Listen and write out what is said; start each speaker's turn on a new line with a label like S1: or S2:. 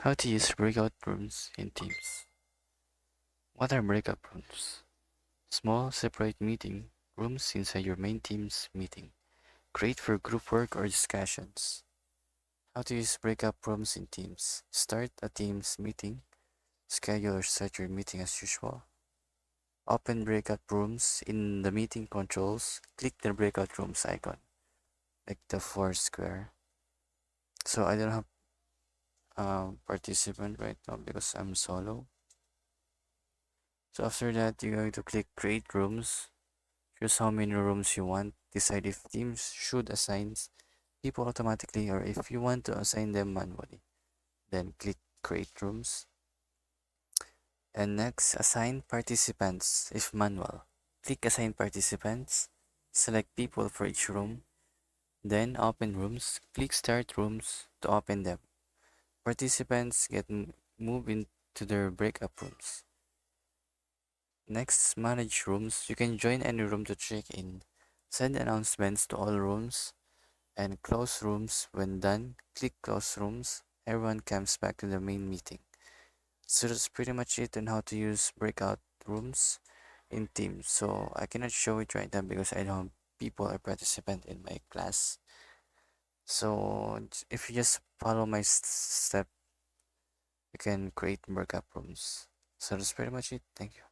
S1: How to use breakout rooms in Teams. What are breakout rooms? Small, separate meeting rooms inside your main Teams meeting. Great for group work or discussions. How to use breakout rooms in Teams. Start a Teams meeting. Schedule or set your meeting as usual. Open breakout rooms in the meeting controls. Click the breakout rooms icon, like the four square. So I don't have a participant right now because I'm solo. So after that, you're going to click create rooms. Choose how many rooms you want. Decide if Teams should assign people automatically or if you want to assign them manually. Then click create rooms. And next, assign participants if manual. Click assign participants. Select people for each room. Then open rooms. Click start rooms to open them. Participants get moved into their breakout rooms. Next, manage rooms. You can join any room to check in. Send announcements to all rooms and close rooms. When done, click close rooms. Everyone comes back to the main meeting. So that's pretty much it on how to use breakout rooms in Teams. So I cannot show it right now because I don't have people or participant in my class. So if you just follow my step, you can create breakout rooms. So that's pretty much it. Thank you.